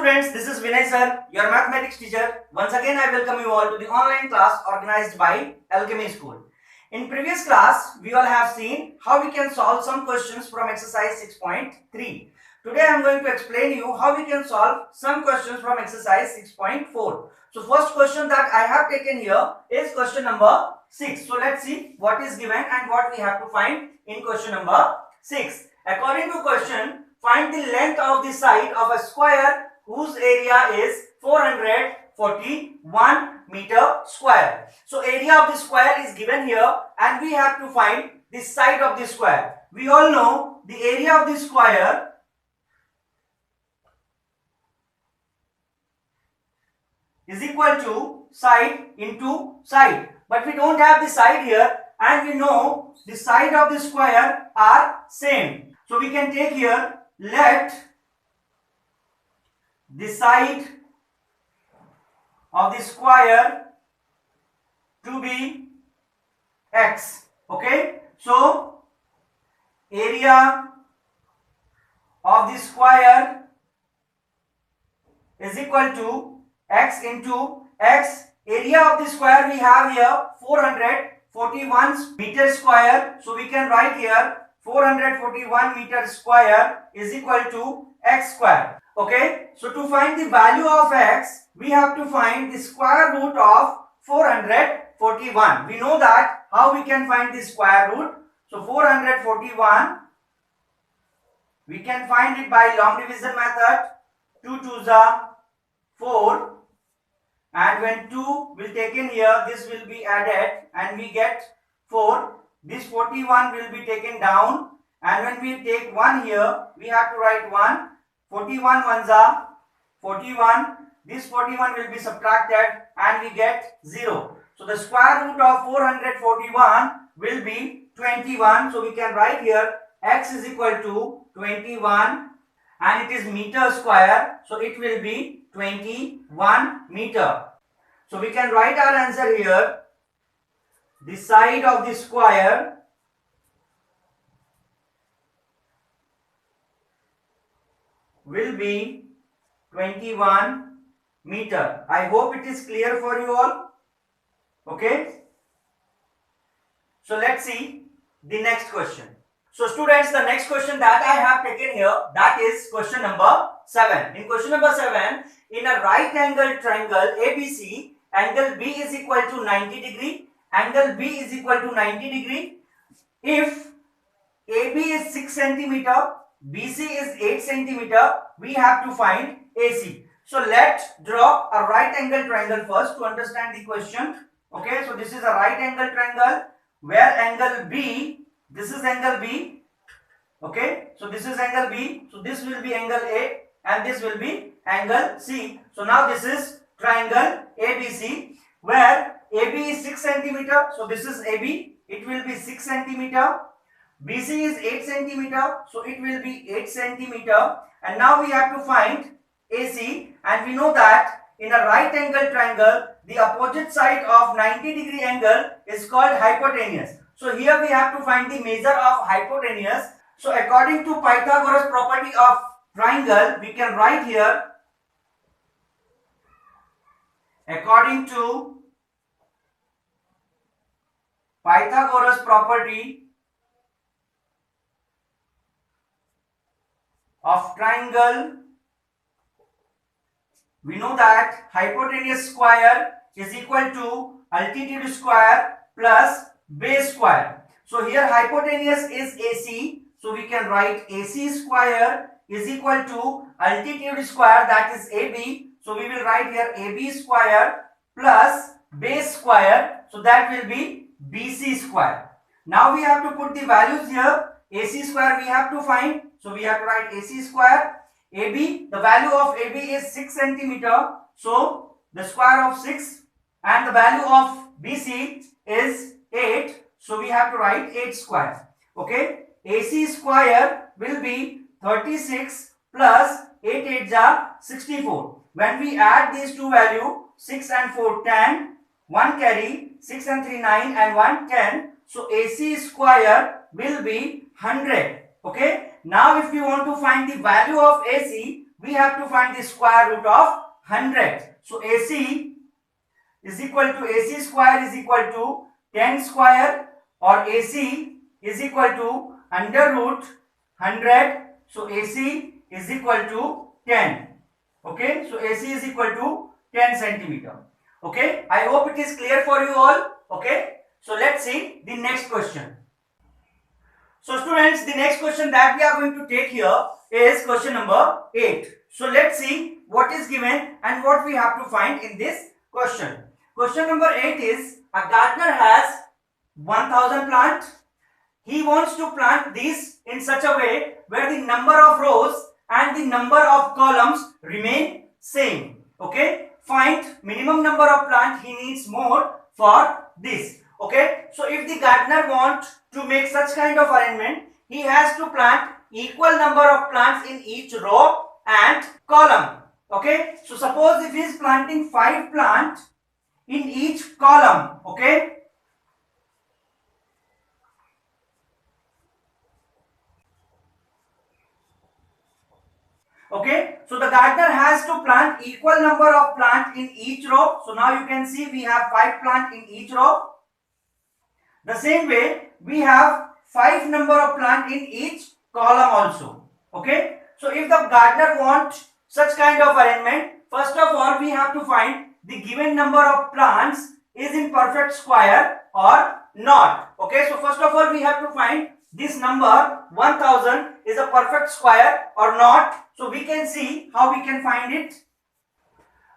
students, this is Vinay sir, your mathematics teacher. Once again, I welcome you all to the online class organized by Alchemy School. In previous class, we all have seen how we can solve some questions from exercise 6.3. Today, I am going to explain you how we can solve some questions from exercise 6.4. So, first question that I have taken here is question number 6. So, let's see what is given and what we have to find in question number 6. According to question, find the length of the side of a square whose area is 441 meter square. So area of the square is given here and we have to find the side of the square. We all know the area of the square is equal to side into side. But we don't have the side here and we know the side of the square are same. So we can take here, let the side of the square to be x. Okay, so area of the square is equal to x into x. Area of the square we have here 441 meter square. So we can write here 441 meter square is equal to x square. Okay, so to find the value of x, we have to find the square root of 441. We know that how we can find the square root. So 441, we can find it by long division method. 2 2s are 4, and when 2 will taken here, this will be added and we get 4. This 41 will be taken down, and when we take 1 here, we have to write 1. 41 ones are 41. This 41 will be subtracted and we get 0. So the square root of 441 will be 21. So we can write here x is equal to 21 and it is meter square. So it will be 21 meter. So we can write our answer here. The side of the square will be 21 meter. I hope it is clear for you all. Okay. So let's see the next question. So students, the next question that I have taken here, that is question number 7. In question number 7, in a right angle triangle ABC, angle B is equal to 90 degree. Angle B is equal to 90 degree. If AB is 6 centimeter, BC is 8 centimeter, we have to find AC. So let's draw a right angle triangle first to understand the question. Okay, so this is a right angle triangle where angle B, this is angle B. Okay, so this is angle B. So this will be angle A and this will be angle C. So now this is triangle ABC where AB is 6 centimeter. So this is AB. It will be 6 centimeter. BC is 8 centimeter. So it will be 8 centimeter. And now we have to find AC. And we know that in a right angle triangle, the opposite side of 90 degree angle is called hypotenuse. So here we have to find the measure of hypotenuse. So according to Pythagoras property of triangle, we can write here, according to Pythagoras property of triangle, we know that hypotenuse square is equal to altitude square plus base square. So here hypotenuse is AC. So we can write AC square is equal to altitude square, that is AB. So we will write here AB square plus base square. So that will be BC square. Now we have to put the values here. AC square we have to find. So we have to write AC square. AB, the value of AB is 6 centimeter. So the square of 6, and the value of BC is 8. So we have to write 8 square. Okay. AC square will be 36 plus 8 8s are 64. When we add these two values, 6 and 4 10, 1 carry, 6 and 3 9 and 1 10. So AC square will be 100. Okay. Now if you want to find the value of AC, we have to find the square root of 100. So AC is equal to AC square is equal to 10 square, or AC is equal to under root 100. So AC is equal to 10. Okay, so AC is equal to 10 centimeter. Okay, I hope it is clear for you all. Okay, so let's see the next question. So students, the next question that we are going to take here is question number 8. So let's see what is given and what we have to find in this question. Question number 8 is, a gardener has 1000 plants. He wants to plant these in such a way where the number of rows and the number of columns remain same. Okay, find minimum number of plants he needs more for this. Okay, so if the gardener wants to make such kind of arrangement, he has to plant equal number of plants in each row and column. Okay, so suppose if he is planting 5 plants in each column. Okay, okay, so the gardener has to plant equal number of plants in each row. So now you can see we have 5 plants in each row. The same way we have 5 number of plants in each column also. Okay, so if the gardener wants such kind of arrangement, first of all we have to find the given number of plants is in perfect square or not. Okay, so first of all we have to find this number 1000 is a perfect square or not. So we can see how we can find it.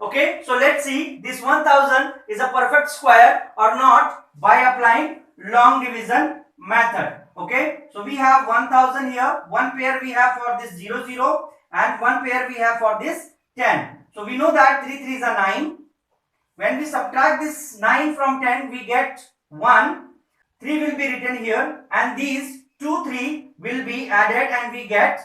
Okay, so let's see this 1000 is a perfect square or not by applying long division method. Okay, so we have 1000 here, one pair we have for this 0 0 and one pair we have for this 10. So we know that 3 3 is a 9. When we subtract this 9 from 10, we get 1. 3 will be written here and these 2 3 will be added and we get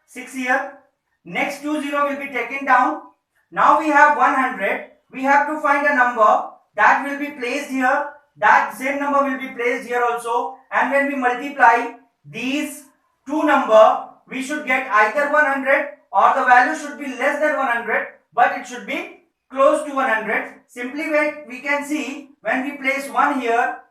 6 here. Next 2 0 will be taken down. Now we have 100. We have to find a number that will be placed here. That same number will be placed here also. And when we multiply these two numbers, we should get either 100 or the value should be less than 100, but it should be close to 100. Simply we can see when we place 1 here,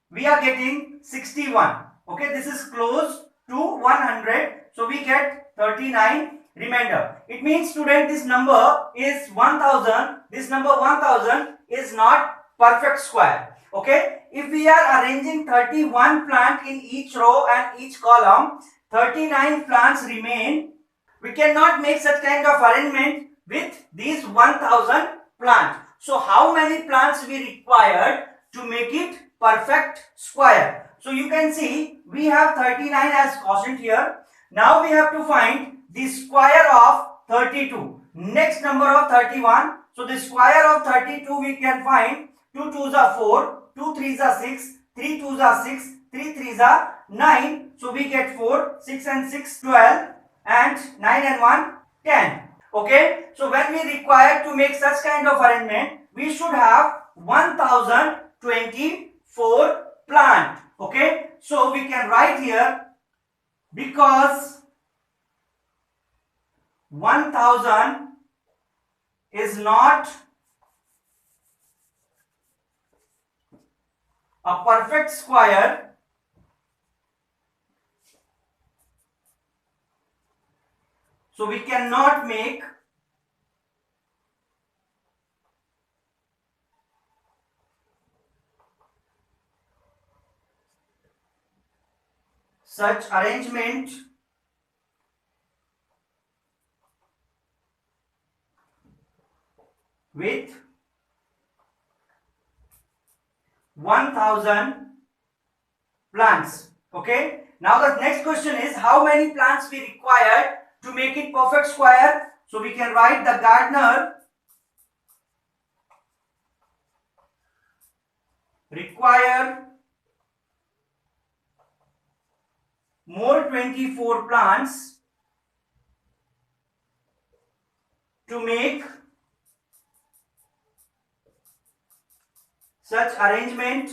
we are getting 61. Okay, this is close to 100. So we get 39 remainder. It means student, this number is 1000. This number 1000 is not perfect square. Okay, if we are arranging 31 plants in each row and each column, 39 plants remain. We cannot make such kind of arrangement with these 1000 plants. So how many plants we required to make it perfect square? So you can see we have 39 as quotient here. Now we have to find the square of 32. Next number of 31. So the square of 32 we can find 2 2s are 4, 2 3s are 6, 3 2s are 6, 3 3s are 9. So we get 4, 6 and 6, 12 and 9 and 1, 10. Okay. So when we require to make such kind of arrangement, we should have 1024 plant. Okay. So we can write here, because 1000 is not a perfect square, so we cannot make such arrangement with 1000 plants. Okay. Now the next question is, how many plants we require to make it perfect square? So we can write the gardener require more 24 plants to make such arrangement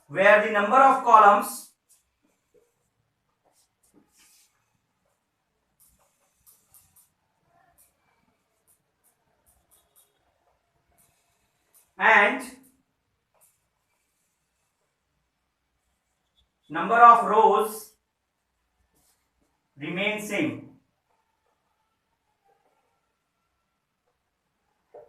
where the number of columns and number of rows remain same.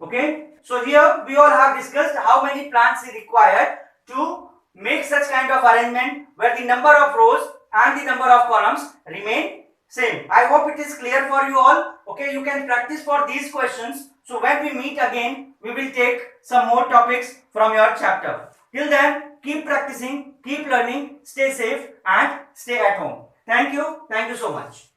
Okay, so here we all have discussed how many plants is required to make such kind of arrangement where the number of rows and the number of columns remain same. I hope it is clear for you all. Okay, you can practice for these questions. So when we meet again, we will take some more topics from your chapter. Till then, keep practicing, keep learning, stay safe and stay at home. Thank you so much.